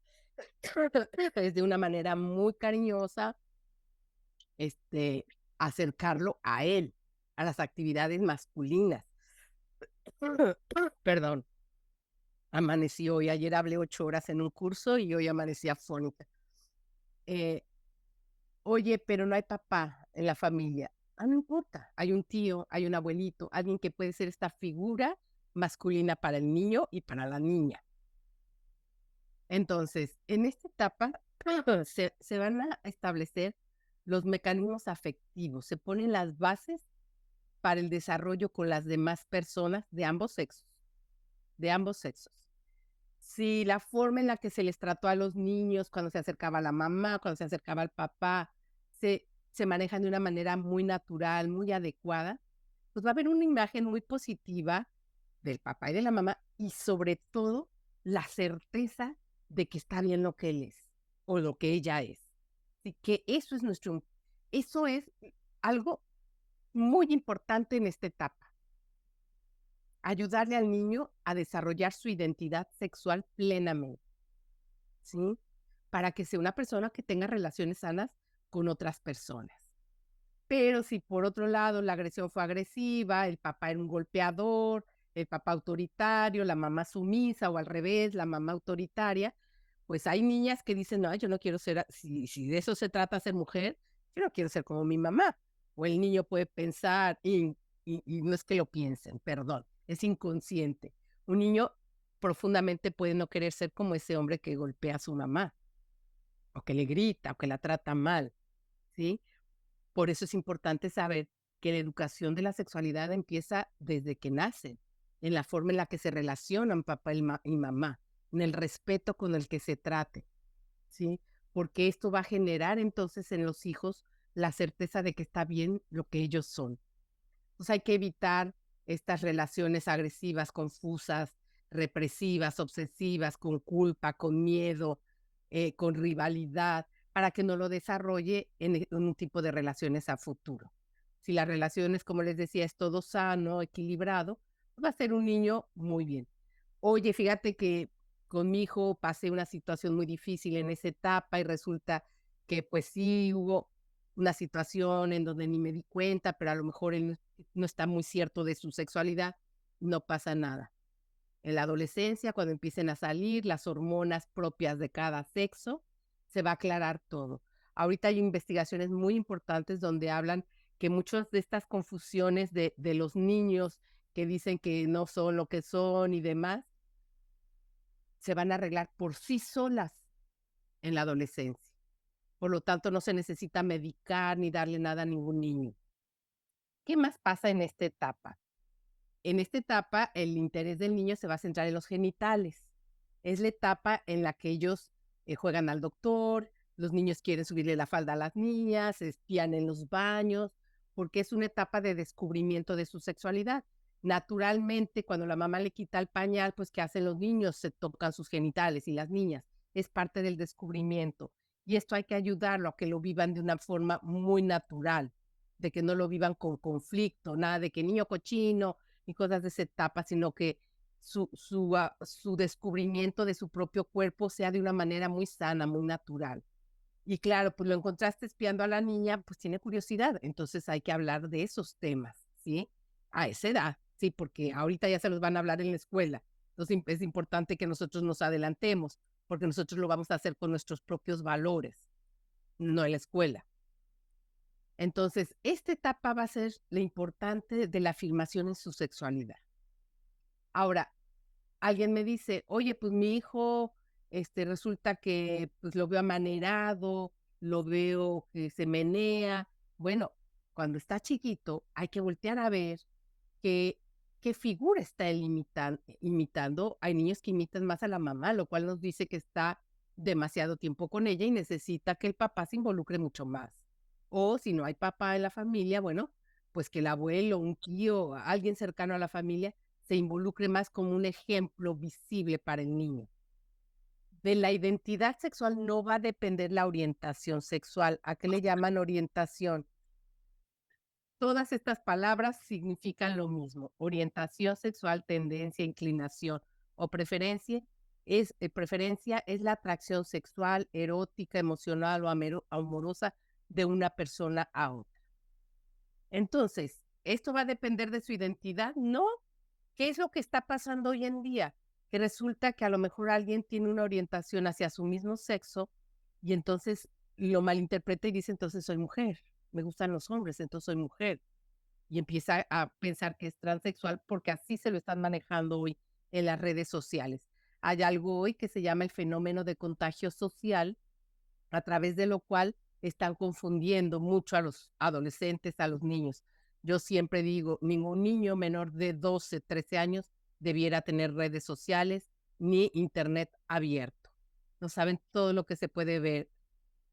es de una manera muy cariñosa, acercarlo a él, a las actividades masculinas. Perdón, amanecí hoy, ayer hablé 8 horas en un curso y hoy amanecí afónica. Oye, pero no hay papá en la familia. Ah, no importa, hay un tío, hay un abuelito, alguien que puede ser esta figura masculina para el niño y para la niña. Entonces, en esta etapa se van a establecer los mecanismos afectivos, se ponen las bases para el desarrollo con las demás personas de ambos sexos, de ambos sexos. Si la forma en la que se les trató a los niños cuando se acercaba la mamá, cuando se acercaba el papá, se manejan de una manera muy natural, muy adecuada, pues va a haber una imagen muy positiva del papá y de la mamá y sobre todo la certeza de que está bien lo que él es o lo que ella es. Así que eso es algo muy importante en esta etapa. Ayudarle al niño a desarrollar su identidad sexual plenamente, ¿sí? Para que sea una persona que tenga relaciones sanas con otras personas. Pero si por otro lado la agresión fue agresiva, el papá era un golpeador, el papá autoritario, la mamá sumisa o al revés, la mamá autoritaria, pues hay niñas que dicen, no, yo no quiero ser, si de eso se trata ser mujer, yo no quiero ser como mi mamá. O el niño puede pensar, y no es que lo piensen, perdón, es inconsciente. Un niño profundamente puede no querer ser como ese hombre que golpea a su mamá, o que le grita, o que la trata mal, ¿sí? Por eso es importante saber que la educación de la sexualidad empieza desde que nacen, en la forma en la que se relacionan papá y mamá, en el respeto con el que se trate, ¿sí? Porque esto va a generar entonces en los hijos la certeza de que está bien lo que ellos son. Entonces hay que evitar estas relaciones agresivas, confusas, represivas, obsesivas, con culpa, con miedo, con rivalidad, para que no lo desarrolle en un tipo de relaciones a futuro. Si las relaciones, como les decía, es todo sano, equilibrado, va a ser un niño muy bien. Oye, fíjate que con mi hijo pasé una situación muy difícil en esa etapa y resulta que pues sí hubo una situación en donde ni me di cuenta, pero a lo mejor él no está muy cierto de su sexualidad, no pasa nada. En la adolescencia, cuando empiecen a salir las hormonas propias de cada sexo, se va a aclarar todo. Ahorita hay investigaciones muy importantes donde hablan que muchas de estas confusiones de los niños que dicen que no son lo que son y demás, se van a arreglar por sí solas en la adolescencia. Por lo tanto, no se necesita medicar ni darle nada a ningún niño. ¿Qué más pasa en esta etapa? En esta etapa, el interés del niño se va a centrar en los genitales. Es la etapa en la que ellos juegan al doctor, los niños quieren subirle la falda a las niñas, se espían en los baños, porque es una etapa de descubrimiento de su sexualidad. Naturalmente, cuando la mamá le quita el pañal, pues ¿qué hacen los niños? Se tocan sus genitales y las niñas. Es parte del descubrimiento. Y esto hay que ayudarlo a que lo vivan de una forma muy natural, de que no lo vivan con conflicto, nada de que niño cochino, y cosas de esa etapa, sino que su descubrimiento de su propio cuerpo sea de una manera muy sana, muy natural. Y claro, pues lo encontraste espiando a la niña, pues tiene curiosidad, entonces hay que hablar de esos temas, ¿sí? A esa edad, sí, porque ahorita ya se los van a hablar en la escuela. Entonces es importante que nosotros nos adelantemos, porque nosotros lo vamos a hacer con nuestros propios valores, no en la escuela. Entonces, esta etapa va a ser la importante de la afirmación en su sexualidad. Ahora, alguien me dice, oye, pues mi hijo, resulta que pues lo veo amanerado, lo veo que se menea. Bueno, cuando está chiquito hay que voltear a ver qué, qué figura está él imitando. Hay niños que imitan más a la mamá, lo cual nos dice que está demasiado tiempo con ella y necesita que el papá se involucre mucho más. O si no hay papá en la familia, bueno, pues que el abuelo, un tío, alguien cercano a la familia se involucre más como un ejemplo visible para el niño. De la identidad sexual no va a depender la orientación sexual. ¿A qué le llaman orientación? Todas estas palabras significan lo mismo. Orientación sexual, tendencia, inclinación o preferencia es la atracción sexual, erótica, emocional o amorosa de una persona a otra. Entonces, ¿esto va a depender de su identidad? No. ¿Qué es lo que está pasando hoy en día? Que resulta que a lo mejor alguien tiene una orientación hacia su mismo sexo y entonces lo malinterpreta y dice, entonces soy mujer, me gustan los hombres, entonces soy mujer. Y empieza a pensar que es transexual porque así se lo están manejando hoy en las redes sociales. Hay algo hoy que se llama el fenómeno de contagio social, a través de lo cual están confundiendo mucho a los adolescentes, a los niños. Yo siempre digo, ningún niño menor de 12, 13 años debiera tener redes sociales ni internet abierto. No saben todo lo que se puede ver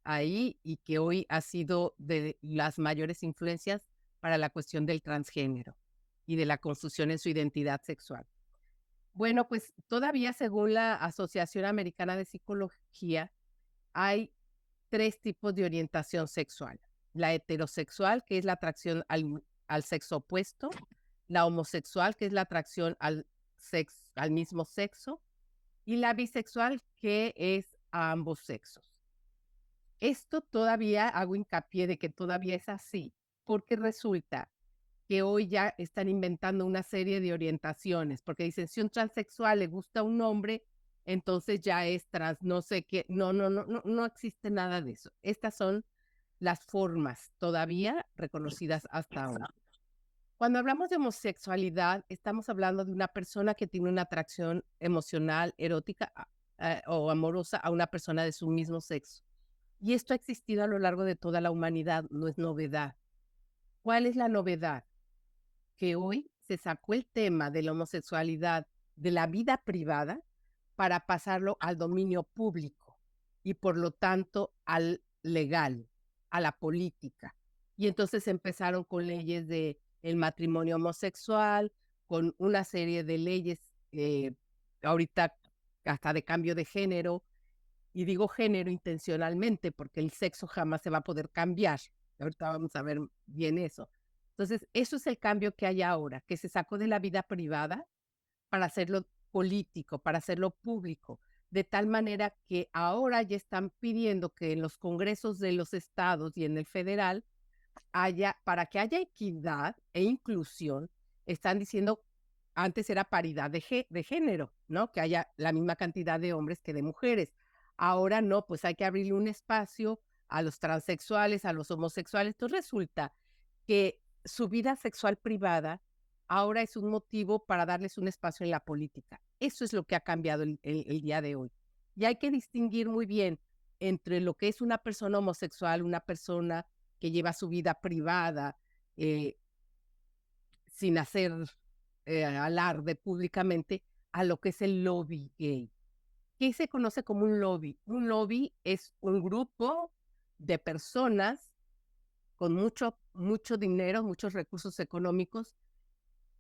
ahí y que hoy ha sido de las mayores influencias para la cuestión del transgénero y de la confusión en su identidad sexual. Bueno, pues todavía según la Asociación Americana de Psicología, hay 3 tipos de orientación sexual. La heterosexual, que es la atracción al sexo opuesto, la homosexual, que es la atracción al mismo sexo, y la bisexual, que es a ambos sexos. Esto todavía hago hincapié de que todavía es así, porque resulta que hoy ya están inventando una serie de orientaciones, porque dicen, si un transexual le gusta a un hombre, entonces ya es trans, no sé qué, no existe nada de eso. Estas son las formas todavía reconocidas hasta ahora. Cuando hablamos de homosexualidad, estamos hablando de una persona que tiene una atracción emocional, erótica o amorosa a una persona de su mismo sexo. Y esto ha existido a lo largo de toda la humanidad, no es novedad. ¿Cuál es la novedad? Que hoy se sacó el tema de la homosexualidad de la vida privada para pasarlo al dominio público y por lo tanto al legal, a la política. Y entonces empezaron con leyes de el matrimonio homosexual, con una serie de leyes ahorita hasta de cambio de género, y digo género intencionalmente porque el sexo jamás se va a poder cambiar. Ahorita vamos a ver bien eso. Entonces, eso es el cambio que hay ahora, que se sacó de la vida privada para hacerlo político, para hacerlo público, de tal manera que ahora ya están pidiendo que en los congresos de los estados y en el federal para que haya equidad e inclusión, están diciendo, antes era paridad de género, ¿no? Que haya la misma cantidad de hombres que de mujeres. Ahora no, pues hay que abrirle un espacio a los transexuales, a los homosexuales. Entonces resulta que su vida sexual privada ahora es un motivo para darles un espacio en la política. Eso es lo que ha cambiado el día de hoy. Y hay que distinguir muy bien entre lo que es una persona homosexual, una persona que lleva su vida privada sin hacer alarde públicamente, a lo que es el lobby gay. ¿Qué se conoce como un lobby? Un lobby es un grupo de personas con mucho dinero, muchos recursos económicos,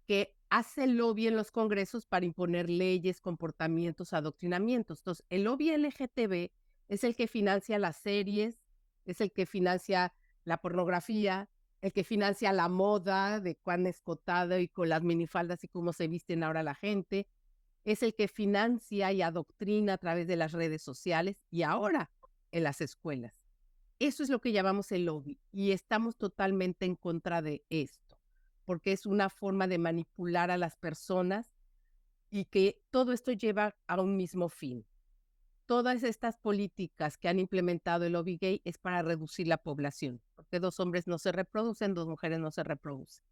que hace lobby en los congresos para imponer leyes, comportamientos, adoctrinamientos. Entonces, el lobby LGTB es el que financia las series, es el que financia la pornografía, el que financia la moda de cuán escotado y con las minifaldas y cómo se visten ahora la gente, es el que financia y adoctrina a través de las redes sociales y ahora en las escuelas. Eso es lo que llamamos el lobby y estamos totalmente en contra de esto, porque es una forma de manipular a las personas y que todo esto lleva a un mismo fin. Todas estas políticas que han implementado el lobby gay es para reducir la población, porque 2 hombres no se reproducen, 2 mujeres no se reproducen.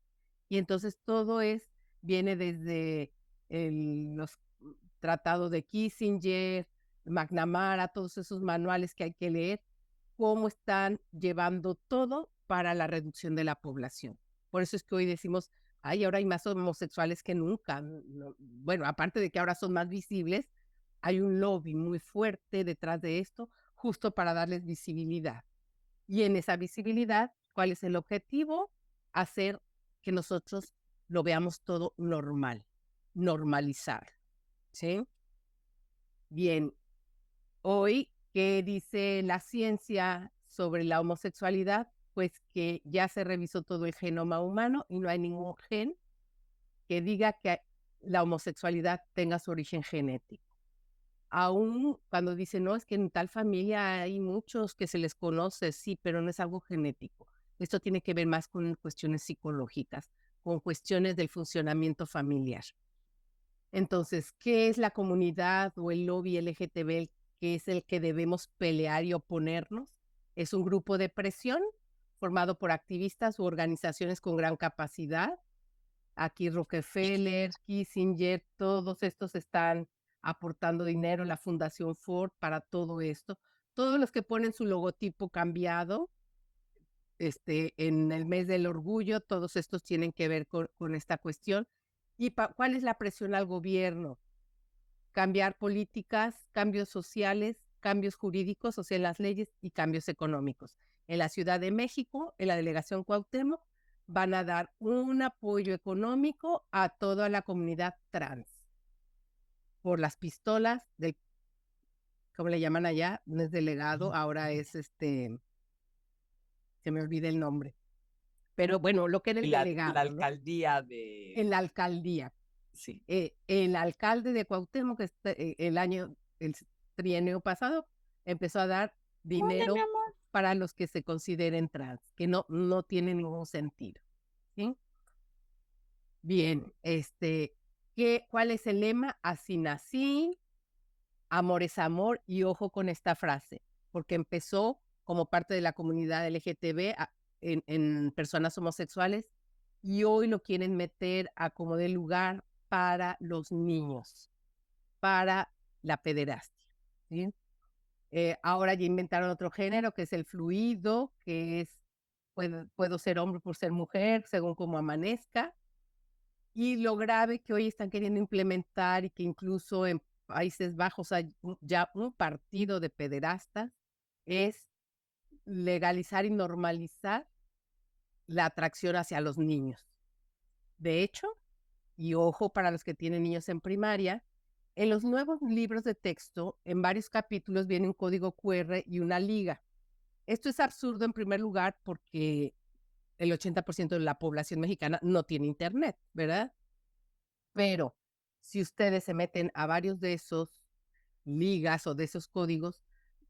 Y entonces viene desde los tratados de Kissinger, McNamara, todos esos manuales que hay que leer, cómo están llevando todo para la reducción de la población. Por eso es que hoy decimos, ay, ahora hay más homosexuales que nunca. No, bueno, aparte de que ahora son más visibles, hay un lobby muy fuerte detrás de esto, justo para darles visibilidad. Y en esa visibilidad, ¿cuál es el objetivo? Hacer que nosotros lo veamos todo normal, normalizar, ¿sí? Bien, hoy, ¿qué dice la ciencia sobre la homosexualidad? Pues que ya se revisó todo el genoma humano y no hay ningún gen que diga que la homosexualidad tenga su origen genético. Aún cuando dicen, no, es que en tal familia hay muchos que se les conoce, sí, pero no es algo genético. Esto tiene que ver más con cuestiones psicológicas, con cuestiones del funcionamiento familiar. Entonces, ¿qué es la comunidad o el lobby LGTB que es el que debemos pelear y oponernos? Es un grupo de presión formado por activistas u organizaciones con gran capacidad. Aquí Rockefeller, Kissinger, todos estos están aportando dinero, la Fundación Ford para todo esto. Todos los que ponen su logotipo cambiado, en el mes del orgullo, todos estos tienen que ver con esta cuestión. ¿Y cuál es la presión al gobierno? Cambiar políticas, cambios sociales cambios jurídicos, o sea, en las leyes y cambios económicos. En la Ciudad de México, en la delegación Cuauhtémoc, van a dar un apoyo económico a toda la comunidad trans por las pistolas del, ¿cómo le llaman allá? No es delegado, ahora es se me olvida el nombre. Pero bueno, lo que era el delegado, La ¿no? alcaldía de... En la alcaldía. Sí. El alcalde de Cuauhtémoc, que el trienio pasado, empezó a dar dinero para los que se consideren trans, que no tiene ningún sentido. ¿Sí? Bien, ¿cuál es el lema? Así nací, amor es amor, y ojo con esta frase, porque empezó como parte de la comunidad LGTB en personas homosexuales, y hoy lo quieren meter a como de lugar para los niños, para la pederastia. ¿Sí? Ahora ya inventaron otro género que es el fluido, que es, puedo ser hombre por ser mujer, según como amanezca. Y lo grave que hoy están queriendo implementar y que incluso en Países Bajos hay ya un partido de pederastas es legalizar y normalizar la atracción hacia los niños. De hecho, y ojo para los que tienen niños en primaria, en los nuevos libros de texto, en varios capítulos viene un código QR y una liga. Esto es absurdo en primer lugar porque el 80% de la población mexicana no tiene internet, ¿verdad? Pero si ustedes se meten a varios de esos ligas o de esos códigos,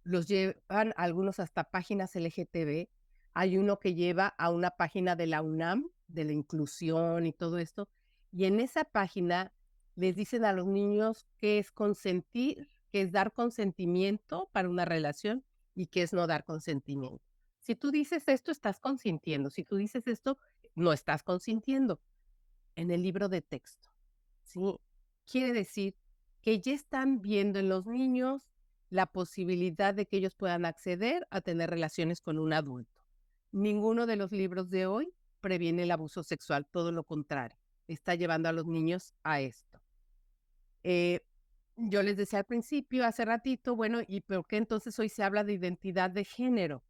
los llevan algunos hasta páginas LGTB. Hay uno que lleva a una página de la UNAM, de la inclusión y todo esto, y en esa página les dicen a los niños qué es consentir, qué es dar consentimiento para una relación y qué es no dar consentimiento. Si tú dices esto, estás consintiendo. Si tú dices esto, no estás consintiendo. En el libro de texto, ¿sí? Quiere decir que ya están viendo en los niños la posibilidad de que ellos puedan acceder a tener relaciones con un adulto. Ninguno de los libros de hoy previene el abuso sexual, todo lo contrario, está llevando a los niños a esto. Yo les decía al principio, hace ratito, bueno, ¿y por qué entonces hoy se habla de identidad de género?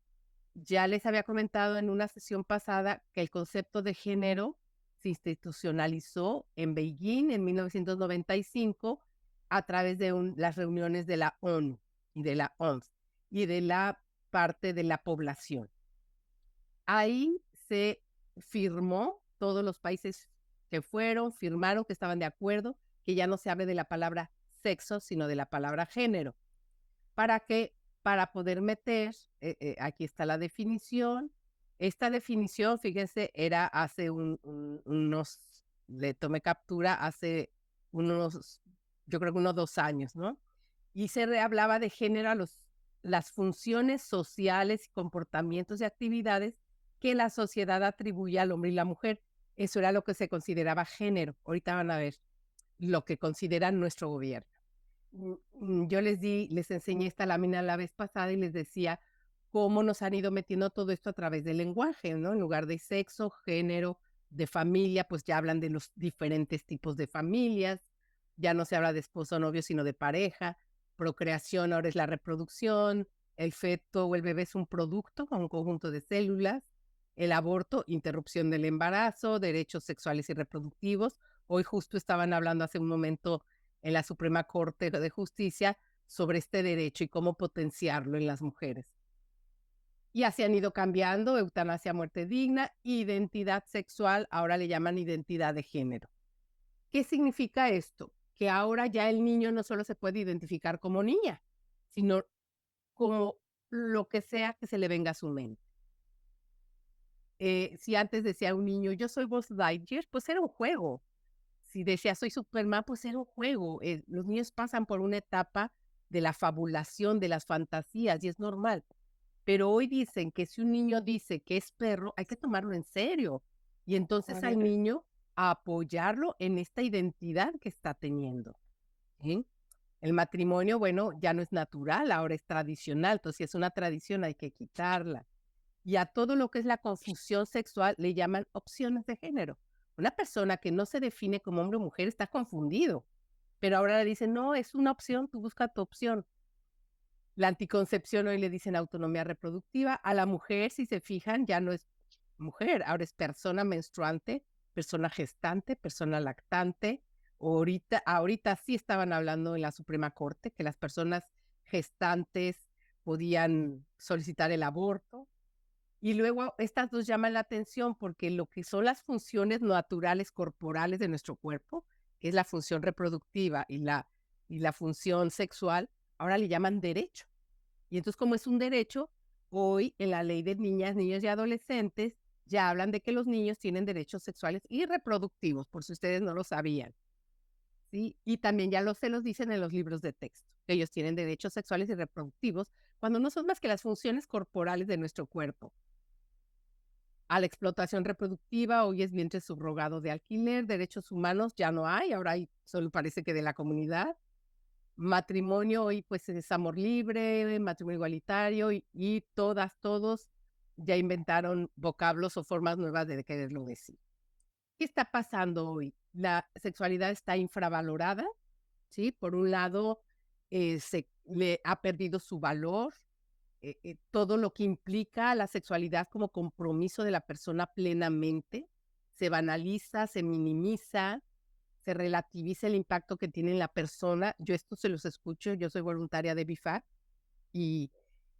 Ya les había comentado en una sesión pasada que el concepto de género se institucionalizó en Beijing en 1995 a través de las reuniones de la ONU y de la OMS y de la parte de la población. Ahí se firmó, todos los países que firmaron que estaban de acuerdo, que ya no se hable de la palabra sexo, sino de la palabra género. Para poder meter, aquí está la definición. Esta definición, fíjense, era hace le tomé captura hace yo creo que unos 2 años, ¿no? Y se hablaba de género las funciones sociales, comportamientos y actividades que la sociedad atribuye al hombre y la mujer. Eso era lo que se consideraba género. Ahorita van a ver lo que considera nuestro gobierno. Yo les enseñé esta lámina la vez pasada y les decía cómo nos han ido metiendo todo esto a través del lenguaje, ¿no? En lugar de sexo, género, de familia, pues ya hablan de los diferentes tipos de familias, ya no se habla de esposo o novio, sino de pareja, procreación ahora es la reproducción, el feto o el bebé es un producto, un conjunto de células, el aborto, interrupción del embarazo, derechos sexuales y reproductivos. Hoy justo estaban hablando hace un momento en la Suprema Corte de Justicia sobre este derecho y cómo potenciarlo en las mujeres. Y así han ido cambiando: eutanasia, muerte digna, identidad sexual, ahora le llaman identidad de género. ¿Qué significa esto? Que ahora ya el niño no solo se puede identificar como niña, sino como lo que sea que se le venga a su mente. Si antes decía un niño, yo soy Buzz Lightyear, pues era un juego. Si decía soy Superman, pues era un juego. Los niños pasan por una etapa de la fabulación, de las fantasías, y es normal. Pero hoy dicen que si un niño dice que es perro, hay que tomarlo en serio. Y entonces al niño a apoyarlo en esta identidad que está teniendo. ¿Sí? El matrimonio, bueno, ya no es natural, ahora es tradicional. Entonces, si es una tradición, hay que quitarla. Y a todo lo que es la confusión sexual le llaman opciones de género. Una persona que no se define como hombre o mujer está confundido, pero ahora le dicen, no, es una opción, tú busca tu opción. La anticoncepción hoy le dicen autonomía reproductiva. A la mujer, si se fijan, ya no es mujer, ahora es persona menstruante, persona gestante, persona lactante. Ahorita sí estaban hablando en la Suprema Corte que las personas gestantes podían solicitar el aborto. Y luego estas dos llaman la atención porque lo que son las funciones naturales corporales de nuestro cuerpo, que es la función reproductiva y la función sexual, ahora le llaman derecho. Y entonces, como es un derecho, hoy en la ley de niñas, niños y adolescentes ya hablan de que los niños tienen derechos sexuales y reproductivos, por si ustedes no lo sabían. ¿Sí? Y también ya se los dicen en los libros de texto, que ellos tienen derechos sexuales y reproductivos cuando no son más que las funciones corporales de nuestro cuerpo. A la explotación reproductiva, hoy es vientre subrogado de alquiler, derechos humanos ya no hay, ahora hay, solo parece que de la comunidad. Matrimonio hoy pues es amor libre, matrimonio igualitario y todos ya inventaron vocablos o formas nuevas de quererlo decir. ¿Qué está pasando hoy? La sexualidad está infravalorada, ¿sí? Por un lado, se le ha perdido su valor, todo lo que implica la sexualidad como compromiso de la persona plenamente, se banaliza, se minimiza, se relativiza el impacto que tiene en la persona. Yo esto se los escucho, yo soy voluntaria de BIFAC y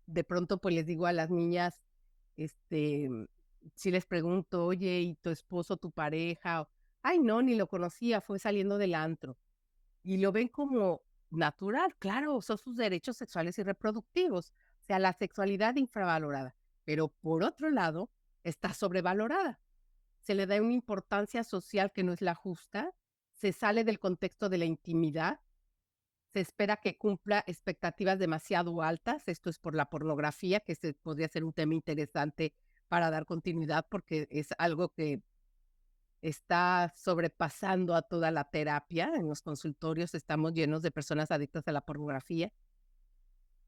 de pronto pues les digo a las niñas, si les pregunto, oye, ¿y tu esposo, tu pareja? Ay, no, ni lo conocía, fue saliendo del antro. Y lo ven como natural, claro, son sus derechos sexuales y reproductivos. O sea, la sexualidad infravalorada. Pero por otro lado, está sobrevalorada. Se le da una importancia social que no es la justa, se sale del contexto de la intimidad, se espera que cumpla expectativas demasiado altas. Esto es por la pornografía, que podría ser un tema interesante para dar continuidad porque es algo que está sobrepasando a toda la terapia. En los consultorios estamos llenos de personas adictas a la pornografía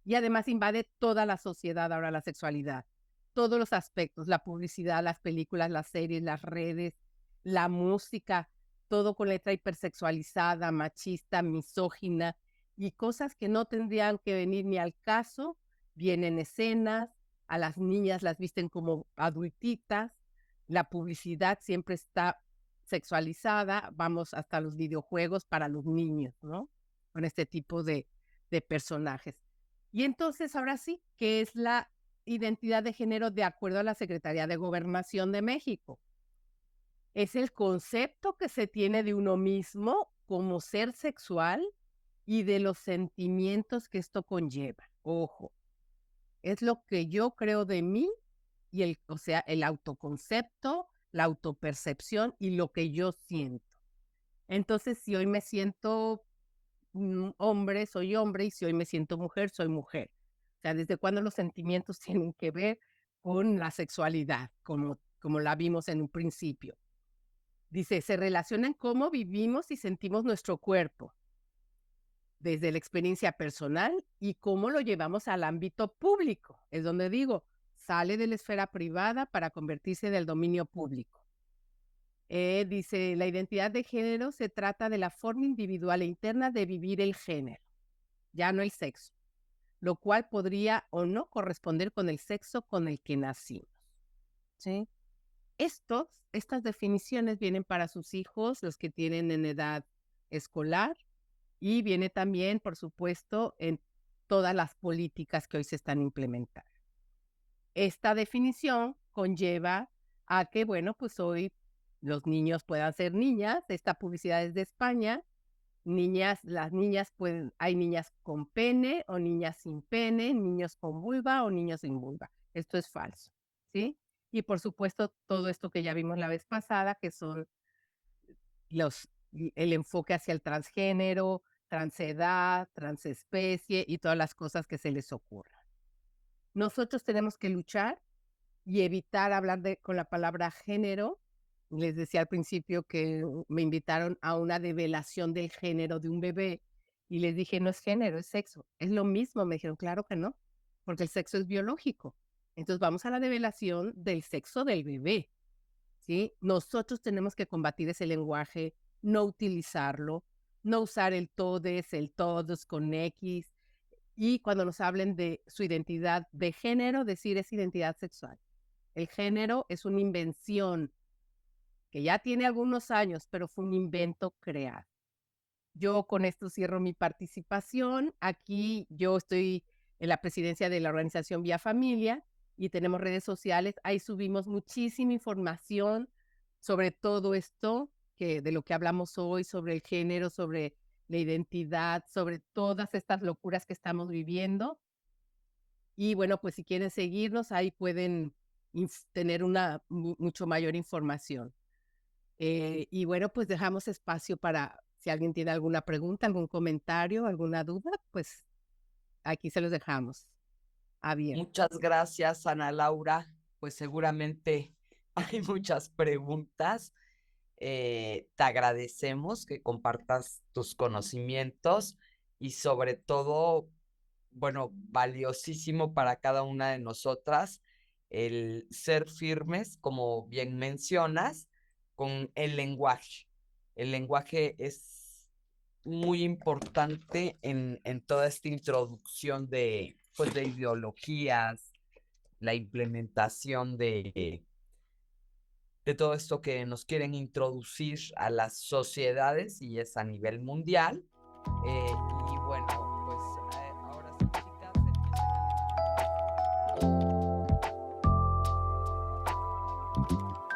y además invade toda la sociedad ahora la sexualidad. Todos los aspectos, la publicidad, las películas, las series, las redes, la música, todo con letra hipersexualizada, machista, misógina y cosas que no tendrían que venir ni al caso, vienen escenas, a las niñas las visten como adultitas, la publicidad siempre está sexualizada, vamos hasta los videojuegos para los niños, ¿no? Con este tipo de personajes. Y entonces, ahora sí, ¿qué es la identidad de género de acuerdo a la Secretaría de Gobernación de México? Es el concepto que se tiene de uno mismo como ser sexual y de los sentimientos que esto conlleva. Ojo, es lo que yo creo de mí y el autoconcepto, la autopercepción y lo que yo siento. Entonces, si hoy me siento hombre, soy hombre, y si hoy me siento mujer, soy mujer. O sea, ¿desde cuándo los sentimientos tienen que ver con la sexualidad, como la vimos en un principio? Dice, se relacionan cómo vivimos y sentimos nuestro cuerpo, desde la experiencia personal y cómo lo llevamos al ámbito público. Es donde digo, sale de la esfera privada para convertirse en el dominio público. Dice, la identidad de género se trata de la forma individual e interna de vivir el género, ya no el sexo, lo cual podría o no corresponder con el sexo con el que nacimos. ¿Sí? Estas definiciones vienen para sus hijos, los que tienen en edad escolar, y viene también, por supuesto, en todas las políticas que hoy se están implementando. Esta definición conlleva a que, bueno, pues hoy los niños puedan ser niñas. Esta publicidad es de España. Las niñas hay niñas con pene o niñas sin pene, niños con vulva o niños sin vulva. Esto es falso, ¿sí? Y por supuesto, todo esto que ya vimos la vez pasada, que son el enfoque hacia el transgénero, transedad, transespecie y todas las cosas que se les ocurran. Nosotros tenemos que luchar y evitar hablar con la palabra género. Les decía al principio que me invitaron a una develación del género de un bebé y les dije, no es género, es sexo. Es lo mismo. Me dijeron, claro que no, porque el sexo es biológico. Entonces vamos a la develación del sexo del bebé, ¿sí? Nosotros tenemos que combatir ese lenguaje, no utilizarlo, no usar el todes, el todos con X. Y cuando nos hablen de su identidad de género, decir es identidad sexual. El género es una invención que ya tiene algunos años, pero fue un invento creado. Yo con esto cierro mi participación. Aquí yo estoy en la presidencia de la organización Vía Familia y tenemos redes sociales. Ahí subimos muchísima información sobre todo esto, de lo que hablamos hoy, sobre el género, sobre la identidad, sobre todas estas locuras que estamos viviendo. Y bueno, pues si quieren seguirnos, ahí pueden tener una mucho mayor información. Y bueno, pues dejamos espacio para si alguien tiene alguna pregunta, algún comentario, alguna duda, pues aquí se los dejamos abierto. Muchas gracias, Ana Laura. Pues seguramente hay muchas preguntas. Te agradecemos que compartas tus conocimientos y sobre todo, bueno, valiosísimo para cada una de nosotras el ser firmes, como bien mencionas, con el lenguaje. El lenguaje es muy importante en toda esta introducción pues, de ideologías, la implementación de todo esto que nos quieren introducir a las sociedades y es a nivel mundial. Y bueno, pues ahora sí, chicas, empiecen a...